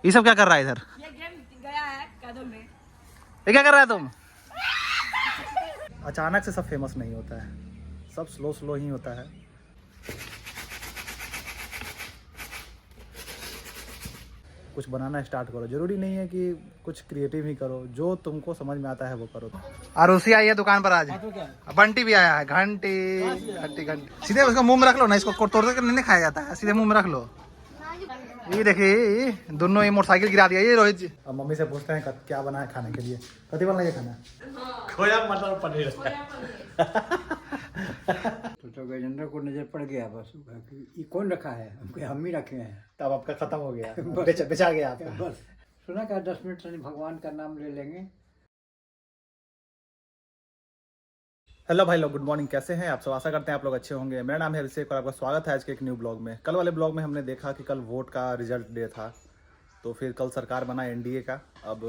ये सब क्या कर रहा है इधर? ये गेम गया है कदम में। ये क्या कर रहा है तुम? अचानक से सब फेमस नहीं होता है, सब स्लो स्लो ही होता है। कुछ बनाना स्टार्ट करो, जरूरी नहीं है कि कुछ क्रिएटिव ही करो, जो तुमको समझ में आता है वो करो। आरुषि आई है दुकान पर आज, बंटी भी आया है। घंटी घंटी घंटी सीधे उसका मुंह में रख लो ना, इसको तोड़ कर नहीं खाया जाता है, सीधे मुंह में रख लो। ये देखिए दोनों ये मोटरसाइकिल गिरा दिया ये रोहित जी। अब मम्मी से पूछते हैं क्या बना है खाने के लिए, कति बना है खाना? खोया मटर पनीर। तो गजेंद्र को नजर पड़ गया बस कि ये कौन रखा है, हम ही रखे हैं। तब आपका खत्म हो गया, बेचा गया आपका। बस सुना क्या 10 मिनट से भगवान का नाम ले लेंगे। हेलो भाई लोग, गुड मॉर्निंग, कैसे हैं आप सब? आशा करते हैं आप लोग अच्छे होंगे। मेरा नाम है अभिषेक और आपका स्वागत है आज के एक न्यू ब्लॉग में। कल वाले ब्लॉग में हमने देखा कि कल वोट का रिजल्ट डे था, तो फिर कल सरकार बना एनडीए का। अब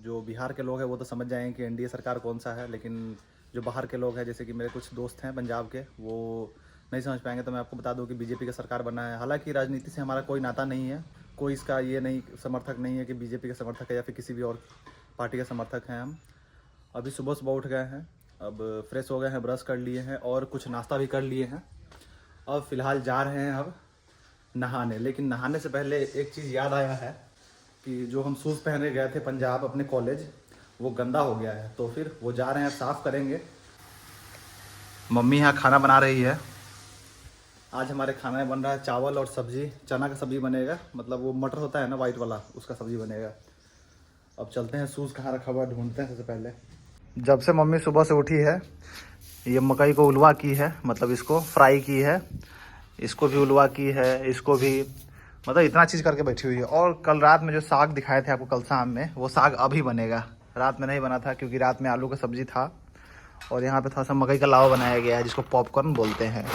जो बिहार के लोग हैं वो तो समझ जाएंगे कि एनडीए सरकार कौन सा है, लेकिन जो बाहर के लोग हैं जैसे कि मेरे कुछ दोस्त हैं पंजाब के, वो नहीं समझ पाएंगे। तो मैं आपको बता दूं कि बीजेपी का सरकार बना है। हालांकि राजनीति से हमारा कोई नाता नहीं है, कोई इसका ये नहीं समर्थक नहीं है कि बीजेपी का समर्थक है या फिर किसी भी और पार्टी का समर्थक हैं। हम अभी सुबह सुबह उठ गए हैं, अब फ्रेश हो गए हैं, ब्रश कर लिए हैं और कुछ नाश्ता भी कर लिए हैं। अब फ़िलहाल जा रहे हैं अब नहाने। लेकिन नहाने से पहले एक चीज़ याद आया है कि जो हम शूज़ पहने गए थे पंजाब अपने कॉलेज, वो गंदा हो गया है, तो फिर वो जा रहे हैं, साफ़ करेंगे। मम्मी यहाँ खाना बना रही है। आज हमारे खाना में बन रहा है चावल और सब्ज़ी, चना का सब्ज़ी बनेगा, मतलब वो मटर होता है ना वाइट वाला, उसका सब्ज़ी बनेगा। अब चलते हैं, शूज़ कहाँ रखा हुआ ढूंढते हैं सबसे पहले। जब से मम्मी सुबह से उठी है, ये मकई को उलवा की है, मतलब इसको फ्राई की है, इसको भी उलवा की है, इसको भी, मतलब इतना चीज़ करके बैठी हुई है। और कल रात में जो साग दिखाए थे आपको कल शाम में, वो साग अभी बनेगा, रात में नहीं बना था क्योंकि रात में आलू का सब्जी था। और यहाँ पे थोड़ा सा मकई का लावा बनाया गया है जिसको पॉपकॉर्न बोलते हैं।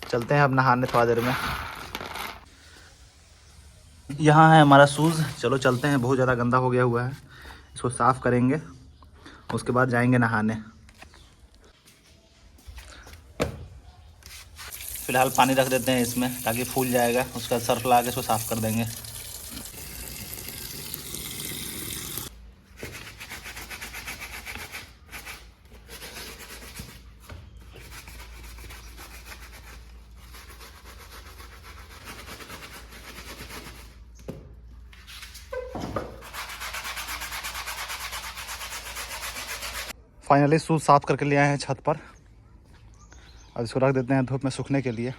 चलते हैं अब नहाने थोड़ा देर में। यहाँ है हमारा शूज़, चलो चलते हैं। बहुत ज़्यादा गंदा हो गया हुआ है, इसको साफ़ करेंगे, उसके बाद जाएंगे नहाने। फिलहाल पानी रख देते हैं इसमें ताकि फूल जाएगा, उसका सर्फ लगा के इसको साफ़ कर देंगे। फाइनली शूज़ साफ़ करके ले आए हैं छत पर। अब इसको रख देते हैं धूप में सूखने के लिए।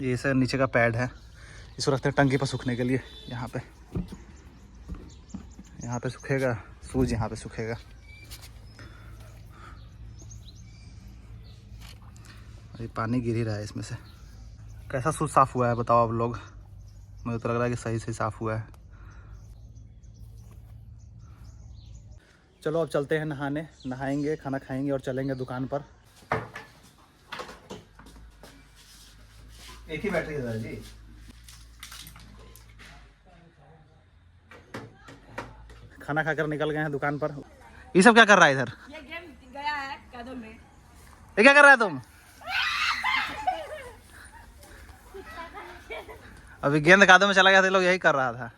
ये सर नीचे का पैड है, इसको रखते हैं टंकी पर सूखने के लिए। यहाँ पे सूखेगा शूज़, यहाँ पे सूखेगा। अभी पानी गिर ही रहा है इसमें से। कैसा शूज़ साफ़ हुआ है बताओ आप लोग? मुझे तो लग रहा है कि सही से साफ़ हुआ है। चलो अब चलते हैं नहाने, नहाएंगे, खाना खाएंगे और चलेंगे दुकान पर। एक ही बैटरी है दादा जी। खाना खाकर निकल गए हैं दुकान पर। ये सब क्या कर रहा है इधर? ये गेम गया है कदम में। ये क्या कर रहा है तुम? अभी गेंद कादों में चला गया था, लोग यही कर रहा था।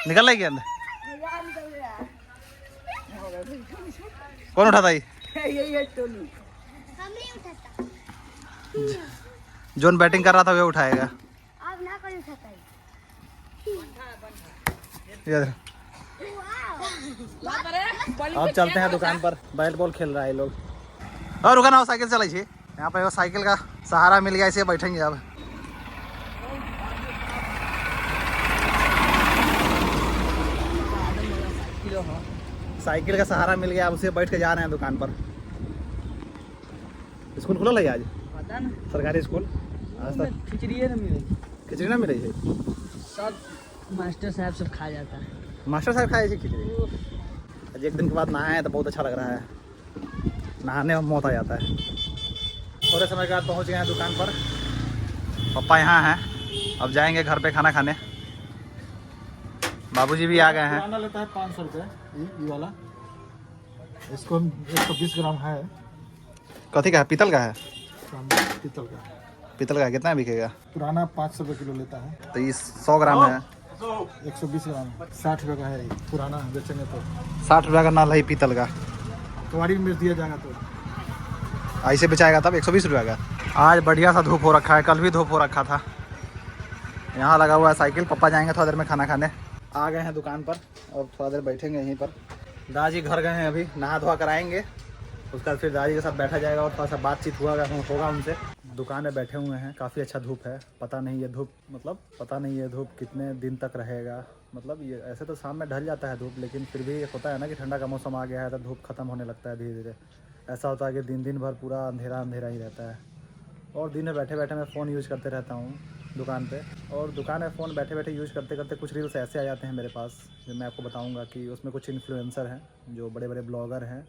निकल रही गेंद? कौन उठाता ये? जोन बैटिंग कर रहा था वो उठाएगा। अब चलते हैं दुकान पर, बैट बॉल खेल रहा है लोग। और रुका ना, साइकिल चलाई थी यहाँ पे, साइकिल का सहारा मिल गया, इसे बैठेंगे अब। साइकिल का सहारा मिल गया, अब उसे बैठ के जा रहे हैं दुकान पर। स्कूल खुला है आज? पता ना, सरकारी स्कूल आज तक खिचड़ी ना मिले, खिचड़ी ना मिली है। सब मास्टर साहब सब खा जाता है। मास्टर साहब खाए खिचड़ी? आज एक दिन के बाद नहाए हैं तो बहुत अच्छा लग रहा है, नहाने में मौत आ जाता है। थोड़े समय के बाद पहुँच गए हैं दुकान पर। पापा यहाँ हैं, अब जाएंगे घर पे खाना खाने। बाबूजी भी आ गए हैं। पुराना लेता है 500 रुपये ये वाला, इसको 120 ग्राम है। कथी का है? पीतल का है? पीतल का। पीतल का कितना बिकेगा? पुराना 500 रुपये किलो लेता है। तो ये 100 ग्राम है, 120 ग्राम 60 रुपये का है ये। पुराना बेचेंगे तो 60 रुपये का नाल है पीतल का। कवाड़ी में बेच दिया जाएगा तो ऐसे बेचाएगा तब 120 रुपये का। आज बढ़िया सा धूप हो रखा है, कल भी धूप हो रखा था। यहाँ लगा हुआ है साइकिल, पापा जाएंगे थोड़ा देर में खाना खाने। आ गए हैं दुकान पर और थोड़ा देर बैठेंगे यहीं पर। दादाजी घर गए हैं, अभी नहा धोआ कर आएंगे, उसके बाद फिर दादाजी के साथ बैठा जाएगा और थोड़ा सा बातचीत होगा उनसे। दुकान में बैठे हुए हैं, काफ़ी अच्छा धूप है। पता नहीं ये धूप कितने दिन तक रहेगा। मतलब ये ऐसे तो शाम में ढल जाता है धूप, लेकिन फिर भी होता है ना कि ठंडा का मौसम आ गया है तो धूप खत्म होने लगता है धीरे धीरे। ऐसा होता है कि दिन भर पूरा अंधेरा ही रहता है। और दिन में बैठे बैठे मैं फ़ोन यूज़ करते रहता हूँ दुकान पे, और दुकान में फ़ोन बैठे बैठे यूज़ करते करते कुछ रील्स ऐसे आ जाते हैं मेरे पास जो मैं आपको बताऊँगा कि उसमें कुछ इन्फ्लुएंसर हैं जो बड़े बड़े ब्लॉगर हैं,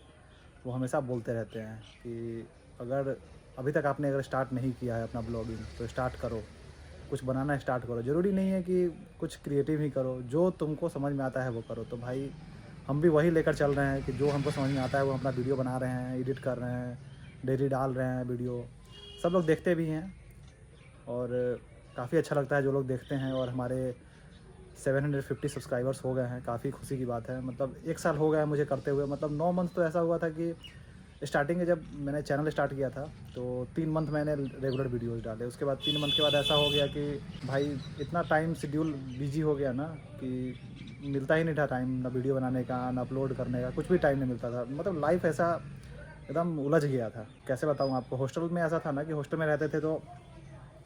वो हमेशा बोलते रहते हैं कि अगर अभी तक आपने अगर स्टार्ट नहीं किया है अपना ब्लॉगिंग तो स्टार्ट करो, कुछ बनाना स्टार्ट करो। ज़रूरी नहीं है कि कुछ क्रिएटिव ही करो, जो तुमको समझ में आता है वो करो। तो भाई हम भी वही लेकर चल रहे हैं कि जो हमको समझ में आता है वो अपना वीडियो बना रहे हैं, एडिट कर रहे हैं, डेली डाल रहे हैं वीडियो। सब लोग देखते भी हैं और काफ़ी अच्छा लगता है जो लोग देखते हैं। और हमारे 750 सब्सक्राइबर्स हो गए हैं, काफ़ी खुशी की बात है। मतलब 1 साल हो गया है मुझे करते हुए। मतलब 9 मंथ तो ऐसा हुआ था कि स्टार्टिंग में जब मैंने चैनल स्टार्ट किया था तो 3 मंथ मैंने रेगुलर वीडियोस डाले। उसके बाद 3 मंथ के बाद ऐसा हो गया कि भाई इतना टाइम शेड्यूल बिजी हो गया ना कि मिलता ही नहीं था टाइम, ना वीडियो बनाने का, ना अपलोड करने का, कुछ भी टाइम नहीं मिलता था। मतलब लाइफ ऐसा एकदम उलझ गया था। कैसे बताऊँ आपको, हॉस्टल में ऐसा था ना कि हॉस्टल में रहते थे तो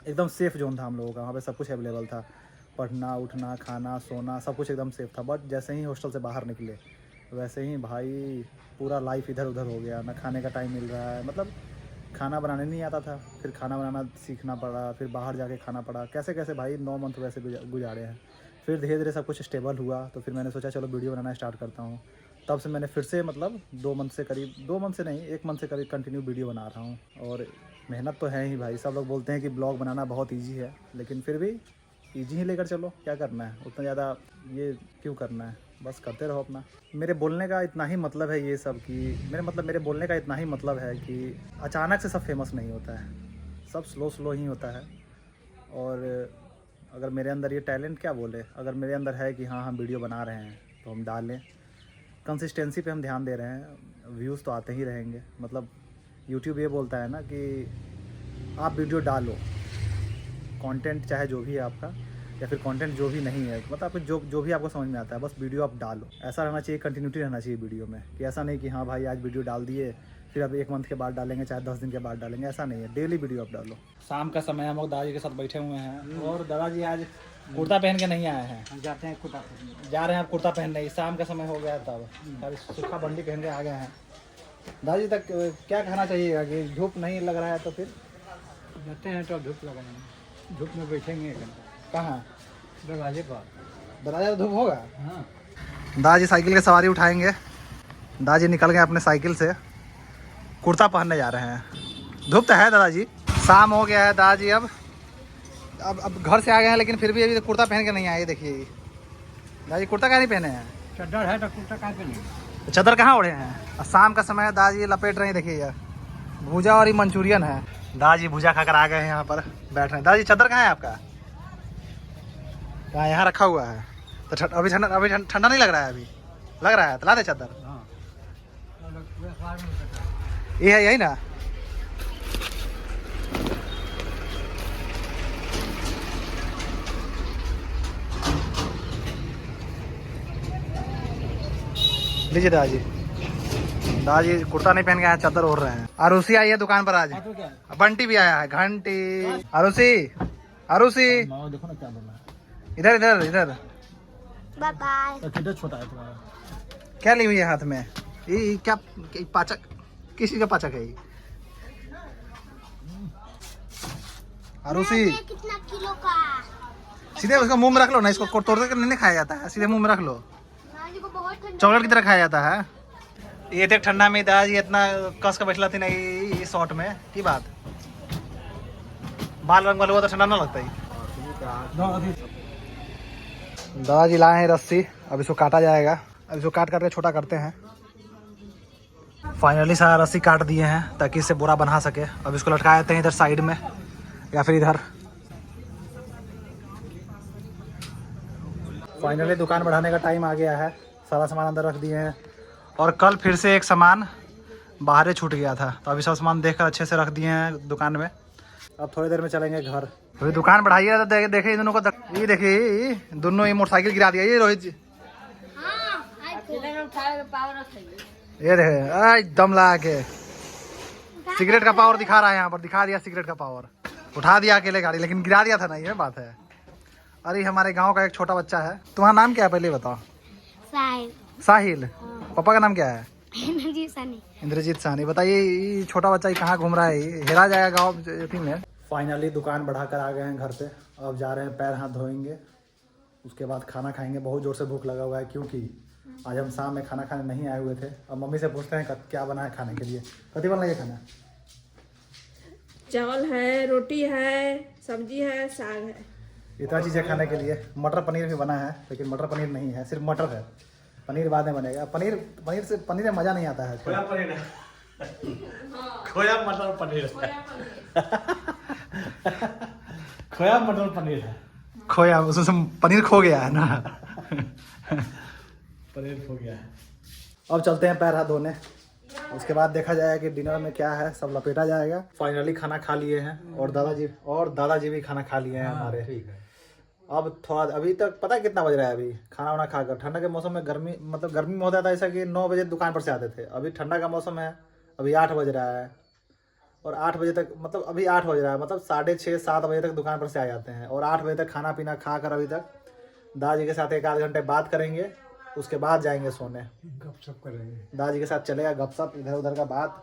एकदम सेफ़ जोन था हम लोगों का। वहाँ पे सब कुछ अवेलेबल था, पढ़ना, उठना, खाना, सोना, सब कुछ एकदम सेफ़ था। बट जैसे ही हॉस्टल से बाहर निकले वैसे ही भाई पूरा लाइफ इधर उधर हो गया। ना खाने का टाइम मिल रहा है, मतलब खाना बनाने नहीं आता था, फिर खाना बनाना सीखना पड़ा, फिर बाहर जाके खाना पड़ा। कैसे कैसे भाई 9 मंथ वैसे गुजारे हैं। फिर धीरे धीरे सब कुछ स्टेबल हुआ तो फिर मैंने सोचा चलो वीडियो बनाना स्टार्ट करता हूँ। तब से मैंने फिर से मतलब 2 मंथ से करीब, 2 मंथ से नहीं 1 मंथ से करीब कंटिन्यू वीडियो बना रहा हूँ। और मेहनत तो है ही भाई। सब लोग बोलते हैं कि ब्लॉग बनाना बहुत ईजी है, लेकिन फिर भी ईजी ही लेकर चलो, क्या करना है, उतना ज़्यादा ये क्यों करना है, बस करते रहो अपना। मेरे बोलने का इतना ही मतलब है ये सब कि मेरे बोलने का इतना ही मतलब है कि अचानक से सब फेमस नहीं होता है, सब स्लो ही होता है। और अगर मेरे अंदर ये टैलेंट क्या बोले, अगर मेरे अंदर है कि हाँ हम वीडियो बना रहे हैं तो हम डालें, कंसिस्टेंसी पे हम ध्यान दे रहे हैं, व्यूज़ तो आते ही रहेंगे। मतलब यूट्यूब ये बोलता है ना कि आप वीडियो डालो, कंटेंट चाहे जो भी है आपका, या फिर कंटेंट जो भी नहीं है, मतलब आपको जो भी आपको समझ में आता है बस वीडियो आप डालो। ऐसा रहना चाहिए, कंटिन्यूटी रहना चाहिए वीडियो में, कि ऐसा नहीं कि हाँ भाई आज वीडियो डाल दिए फिर अब 1 मंथ के बाद डालेंगे, चाहे 10 दिन के बाद डालेंगे, ऐसा नहीं है। डेली वीडियो आप डालो। शाम का समय हम लोग दादाजी के साथ बैठे हुए हैं और दादाजी आज कुर्ता पहन के नहीं आए हैं, हम जाते हैं कुटा जा रहे हैं आप कुर्ता पहनने। शाम का समय हो गया तब अभी सूखा बंडी पहन के आ गए हैं। दादाजी तक क्या कहना चाहिएगा कि धूप नहीं लग रहा है तो फिर जाते हैं तो धूप लगाएंगे, धूप में बैठेंगे 1 घंटा कहाँ, दरवाजे पर। दरवाजा धूप होगा। हाँ दादाजी साइकिल की सवारी उठाएंगे। दादाजी निकल गए अपने साइकिल से, कुर्ता पहनने जा रहे हैं। धूप तो है दादाजी, शाम हो गया है। दादाजी अब घर से आ गए हैं, लेकिन फिर भी अभी कुर्ता पहन के नहीं आए। देखिए दादाजी कुर्ता क्या नहीं पहने हैं, चद्दर है तो कुर्ता कहाँ पे नहीं। चादर कहाँ ओढ़े हैं। और शाम का समय है, दादाजी लपेट रहे हैं। देखिए यार भूजा और ये मंचूरियन है। दादाजी भूजा खाकर आ गए हैं, यहाँ पर बैठ रहे हैं। दादाजी चादर कहाँ है आपका, कहाँ, यहाँ रखा हुआ है। तो अभी ठंडा नहीं लग रहा है, अभी लग रहा है तो ला दे चादर। हाँ ये है यही ना। लीजिए दादाजी, दादाजी कुर्ता नहीं पहन के आए, चादर ओढ़ रहे हैं। अरुषि आई है दुकान पर आज, बंटी भी आया है, घंटी। अरुषि देखो ना क्या बोल रहा है। इधर इधर इधर। Bye bye. तो किधर छोटा है तुम्हारा। क्या ली हुई है हाथ में, ये क्या पाचक, किसी का पाचक है ये। अरुषि कितना किलो का? सीधे उसका मुंह में रख लो ना, इसको तोड़ कर नहीं खाया जाता है, सीधे मुंह में रख लो। चॉकलेट की तरह खाया जाता है। ये देख ठंडा में दादाजी इतना कस के बैठला थी ना ये शॉर्ट में की बात, बाल रंग वाला तो ठंडा ना लगता है। दादाजी लाए हैं रस्सी, अब इसको काटा जाएगा। अब इसको काट करके छोटा करते हैं। फाइनली सारा रस्सी काट दिए हैं ताकि इससे बोरा बना सके। अब इसको लटका देते हैं इधर साइड में। या फिर इधर। फाइनली दुकान बढ़ाने का टाइम आ गया है, सारा सामान अंदर रख दिए हैं और कल फिर से एक सामान बाहर ही छूट गया था, तो अभी सब सामान देखकर अच्छे से रख दिए हैं दुकान में। अब थोड़ी देर में चलेंगे घर। अभी दुकान बढ़ाइए तो देखिए इन दोनों को ये देखिए दोनों ही मोटरसाइकिल गिरा दिया ये रोहित जी। ये देखे एकदम ला के सिगरेट का पावर दिखा रहा है, यहाँ पर दिखा दिया सिगरेट का पावर। उठा दिया अकेले गाड़ी, लेकिन गिरा दिया था ना, ये बात है। अरे हमारे गांव का एक छोटा बच्चा है। तुम्हारा नाम क्या है पहले बताओ? साहिल। साहिल। पापा का नाम क्या है? इंद्रजीत सानी। इंद्रजीत सानी। बताइए ये छोटा बच्चा कहाँ घूम रहा है, हेरा जाएगा गाँव में। फाइनली दुकान बढ़ाकर आ गए हैं घर पे। अब जा रहे हैं पैर हाथ धोएंगे, उसके बाद खाना खाएंगे। बहुत जोर से भूख लगा हुआ है क्योंकि आज हम शाम में खाना खाने नहीं आए हुए थे। अब मम्मी से पूछते हैं क्या बना है खाने के लिए। कति बन लगे खाना? चावल है, रोटी है, सब्जी है, साग है। इतना चीज़ें खाने के लिए। मटर पनीर भी बना है, लेकिन मटर पनीर नहीं है, सिर्फ मटर है। पनीर बाद में बनेगा। पनीर में मज़ा नहीं आता है। खोया पनीर है। खोया मटर पनीर है। खोया मटर पनीर है। खोया उसमें पनीर खो गया है ना। पनीर खो गया है। अब चलते हैं पैर हाथ धोने, उसके बाद देखा जाएगा कि डिनर में क्या है, सब लपेटा जाएगा। फाइनली खाना खा लिए हैं और दादाजी भी खाना खा लिए हैं हमारे। ठीक है। अब थोड़ा अभी तक पता है कितना बज रहा है? अभी खाना वाना खाकर ठंडा के मौसम में गर्मी में होता था ऐसा कि 9 बजे दुकान पर से आते थे। अभी ठंडा का मौसम है, अभी 8 बज रहा है और 8 बजे तक अभी 8 बज रहा है, 6:30-7 बजे तक दुकान पर से आ जाते हैं। और 8 बजे तक खाना पीना खा कर अभी तक दादाजी के साथ 1 आध घंटे बात करेंगे, उसके बाद जाएंगे सोने। गपशप करेंगे, दादाजी के साथ चलेगा गपशप, इधर उधर का बात।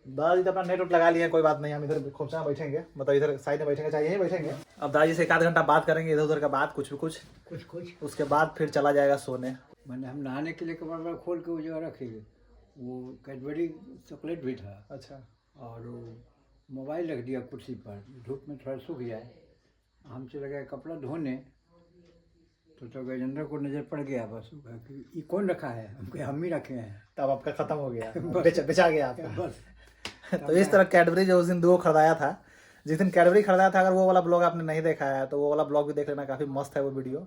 दादाजी तो अपना नेट लगा लिए हैं, कोई बात नहीं। हम इधर खोपचा बैठेंगे, इधर साइड में बैठेंगे, चाहे यहीं बैठेंगे। अब दादाजी से 1 आध घंटा बात करेंगे, इधर उधर का बात कुछ। उसके बाद फिर चला जाएगा सोने। मैंने हम नहाने के लिए कपड़ा खोल के वो जगह रखे, वो कैडबरी चॉकलेट भी था। अच्छा। और वो मोबाइल रख दिया कुर्सी पर, धूप में थोड़ा सूख जाए। हम चले गए कपड़ा धोने, तो गजेंद्र को नज़र पड़ गया बस कि ये कौन रखा है? हम ही रखे हैं। तब आपका खत्म हो गया, बेचा गया आपका। बस तो इस तरह कैडबरी जो उस दिन 2 खरीदाया था, जिस दिन कैडबरी खरीदाया था, अगर वो वाला ब्लॉग आपने नहीं देखा है तो वो वाला ब्लॉग भी देख लेना, काफ़ी मस्त है वो वीडियो।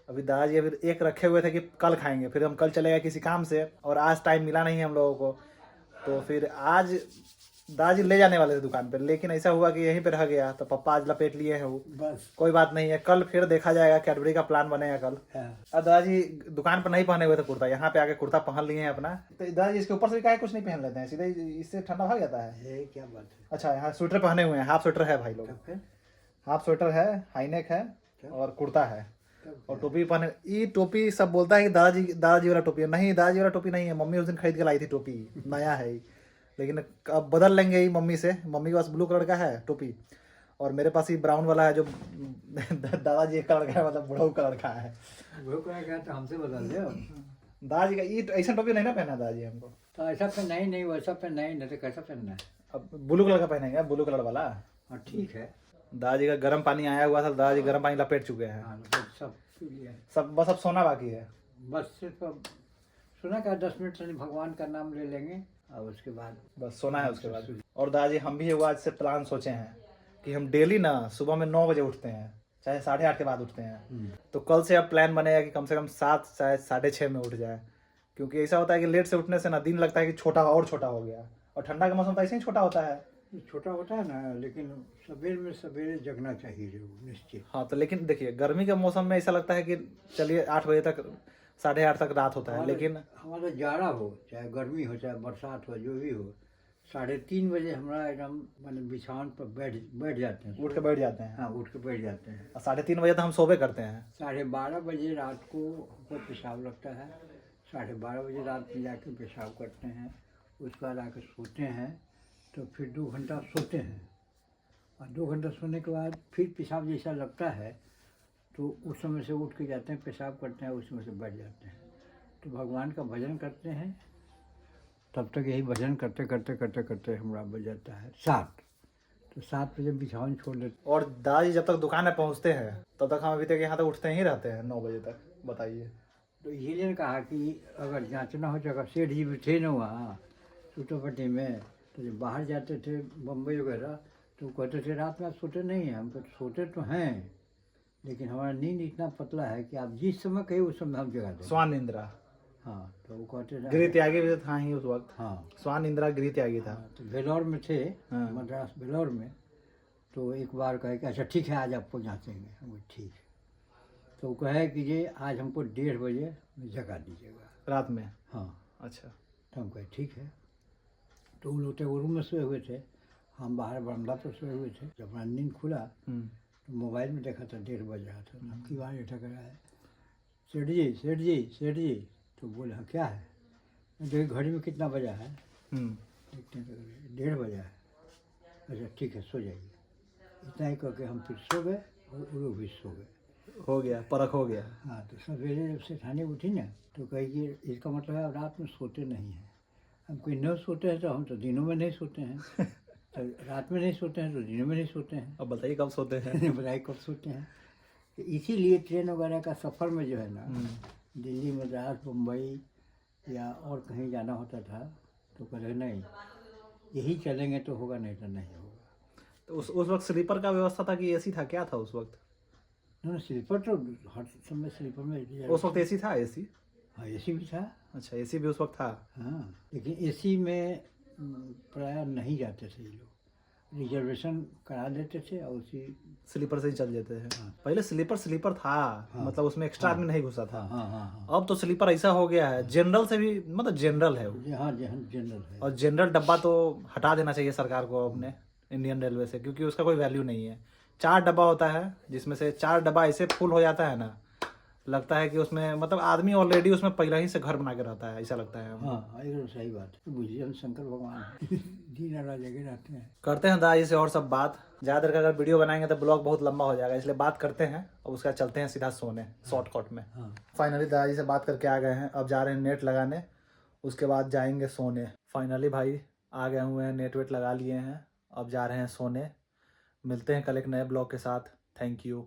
अभी दादाजी अभी 1 रखे हुए थे कि कल खाएंगे, फिर हम कल चले गए किसी काम से और आज टाइम मिला नहीं हम लोगों को, तो फिर आज दादाजी ले जाने वाले थे दुकान पर, लेकिन ऐसा हुआ कि यहीं पर रह गया, तो पापा आज लपेट लिए हैं वो। बस कोई बात नहीं है, कल फिर देखा जाएगा, कैडबरी का प्लान बनेगा कल। अब दादाजी दुकान पर नहीं पहने हुए थे कुर्ता, यहाँ पे आके कुर्ता पहन लिए हैं अपना। तो दादाजी इसके ऊपर से भी कुछ नहीं पहन लेते हैं, सीधे इससे ठंडा भाग जाता है। ये क्या बात है? अच्छा, यहाँ स्वेटर पहने हुए हैं, हाफ स्वेटर है भाई लोग, हाफ स्वेटर है, हाईनेक है और कुर्ता है और टोपी पहने। ये टोपी सब बोलता है कि दादाजी वाला टोपी है। नहीं, दादाजी वाला टोपी नहीं है, मम्मी उस दिन खरीद के लाई थी टोपी, नया है। लेकिन अब बदल लेंगे ही मम्मी से। मम्मी के पास ब्लू कलर का है टोपी और मेरे पास ही ब्राउन वाला है जो दादाजी कलर का है, मतलब बुढ़ऊ कलर का है। वो क्या तो हमसे बदल दे। दादाजी का ये ऐसा टोपी नहीं ना पहना दादाजी हमको। तो ऐसा पहनना ही नहीं, वैसा पहनना ही नहीं, तो कैसा पहनना है? अब ब्लू कलर का पहनेंगे, ब्लू कलर वाला। हाँ ठीक है। दादाजी का गर्म पानी आया हुआ था, दादाजी गर्म पानी लपेट चुके हैं। हाँ सब पी लिया, सब बस अब सोना बाकी है। बस सिर्फ अब सुना क्या 10 मिनट से भगवान का नाम ले लेंगे और उसके बाद बस सोना है उसके बाद। और दादाजी हम भी आज से प्लान सोचे हैं कि हम डेली ना सुबह में 9 बजे उठते हैं, चाहे 8:30 के बाद उठते हैं। तो कल से अब प्लान बनेगा कि कम से कम 7 चाहे 6:30 में उठ जाए, क्योंकि ऐसा होता है कि लेट से उठने से ना दिन लगता है कि छोटा हो गया। और ठंडा का मौसम तो ऐसे ही छोटा होता है। छोटा होता है ना, लेकिन सवेरे जगना चाहिए जरूर निश्चित। हाँ, तो लेकिन देखिए गर्मी के मौसम में ऐसा लगता है कि चलिए 8 बजे तक 8:30 तक रात होता है, लेकिन हमारा जाड़ा हो चाहे गर्मी हो चाहे बरसात हो, जो भी हो, 3:30 बजे हमारा एकदम मैंने बिछावन पर बैठ जाते हैं, उठ के बैठ जाते हैं। हाँ उठ के बैठ जाते हैं। 3:30 बजे तो हम सोबे करते हैं। 12:30 बजे रात को हमको पेशाब लगता है, 12:30 बजे रात में जाके पेशाब करते हैं, उसके बाद आके सोते हैं, तो फिर 2 घंटा सोते हैं और 2 घंटा सोने के बाद फिर पेशाब जैसा लगता है तो उस समय से उठ के जाते हैं, पेशाब करते हैं, उस समय से बैठ जाते हैं, तो भगवान का भजन करते हैं। तब तक यही भजन करते करते हमारा बज जाता है 7। तो 7 बजे बिछावन छोड़ देते। और दादाजी जब तक दुकान में पहुंचते हैं तब तक हम अभी तक यहाँ तक उठते ही रहते हैं 9 बजे तक। बताइए। तो इसीलिए ने कहा कि अगर जांचना हो तो अगर सेठ जी भी थे ना वहाँ सूटोपट्टी में, तो जब बाहर जाते थे बम्बई वगैरह, तो कहते थे रात में आप सोते नहीं हैं। हम कहते सोते तो हैं, लेकिन हमारा नींद इतना पतला है कि आप जिस समय कहे उस समय हम जगा दें। स्वान इंदिरा, हाँ, तो वो कहते गृह थे। त्यागी भी था ही उस वक्त। हाँ, स्वान इंदिरा गृह त्यागी था। तो बेलौर में थे, हाँ। मद्रास बेलौर में। तो एक बार कहे कि अच्छा ठीक है, आज आपको जांचेंगे। हम बोले ठीक है। तो वो कहे कि ये आज हमको 1:30 बजे जगा दीजिएगा रात में। हाँ। अच्छा। तो हम कहे ठीक है। तो वो लोग वो रूम में सोए हुए थे, हम बाहर बरामदा पर सोए हुए थे। जब हमारा नींद खुला तो मोबाइल में देखा था 1:30 बज रहा था। आपकी बात ऐसा कर रहा है, सेठ जी सेठ जी सेठ जी। तो बोले हाँ क्या है? मैं देखिए घड़ी में कितना बजा है, देखते हैं तो 1:30 बजा है। अच्छा ठीक है, सो जाइए। इतना ही करके हम फिर सो गए और वो लोग भी सो गए। हो गया, परख हो गया। हाँ, तो सवेरे जब सेठानी उठी ना तो कही कि इसका मतलब है आप रात में सोते नहीं हैं। हम कोई न सोते हैं तो हम तो दिनों में नहीं सोते हैं। तो रात में नहीं सोते हैं तो दिनों में नहीं सोते हैं। अब बताइए कब सोते हैं? बताइए कब सोते हैं। तो इसीलिए ट्रेन वगैरह का सफ़र में जो है ना, दिल्ली, मद्रास, मुंबई या और कहीं जाना होता था तो कहे नहीं यही चलेंगे तो होगा, नहीं तो नहीं होगा। तो उस वक्त स्लीपर का व्यवस्था था कि एसी था, क्या था उस वक्त? ना स्लीपर तो हर समय स्लीपर में। उस वक्त एसी था? एसी? हाँ, एसी भी था। अच्छा, एसी भी उस वक्त था। हाँ, लेकिन एसी में प्रायः नहीं जाते थे ये लोग, रिजर्वेशन करा लेते थे और उसी। स्लीपर से ही चल जाते हैं। हाँ। पहले स्लीपर था। हाँ। मतलब उसमें एक्स्ट्रा आदमी नहीं घुसा था। हाँ हाँ हाँ अब तो स्लीपर ऐसा हो गया है, जनरल से भी, मतलब जनरल है वो। हाँ, जनरल है। और जनरल डब्बा तो हटा देना चाहिए सरकार को अपने इंडियन रेलवे से, क्योंकि उसका कोई वैल्यू नहीं है। 4 डब्बा होता है, जिसमें से 4 डब्बा ऐसे फुल हो जाता है ना, लगता है कि उसमें मतलब आदमी ऑलरेडी उसमें पहले ही से घर बना के रहता है, ऐसा लगता है हमको। हाँ, एकदम सही बात है। बुझिए हम शंकर भगवान दिन रात जगे रहते हैं। करते हैं दादाजी से और सब बात। ज़्यादा देर का अगर वीडियो बनाएंगे तो ब्लॉग बहुत लंबा हो जाएगा, इसलिए बात करते हैं और उसका चलते हैं सीधा सोने शॉर्टकट में। हाँ। फाइनली दादाजी से बात करके आ गए हैं, अब जा रहे हैं नेट लगाने, उसके बाद जाएंगे सोने। फाइनली भाई आ गए हुए हैं, नेट वेट लगा लिए हैं, अब जा रहे हैं सोने। मिलते हैं कल एक नए ब्लॉग के साथ। Thank you.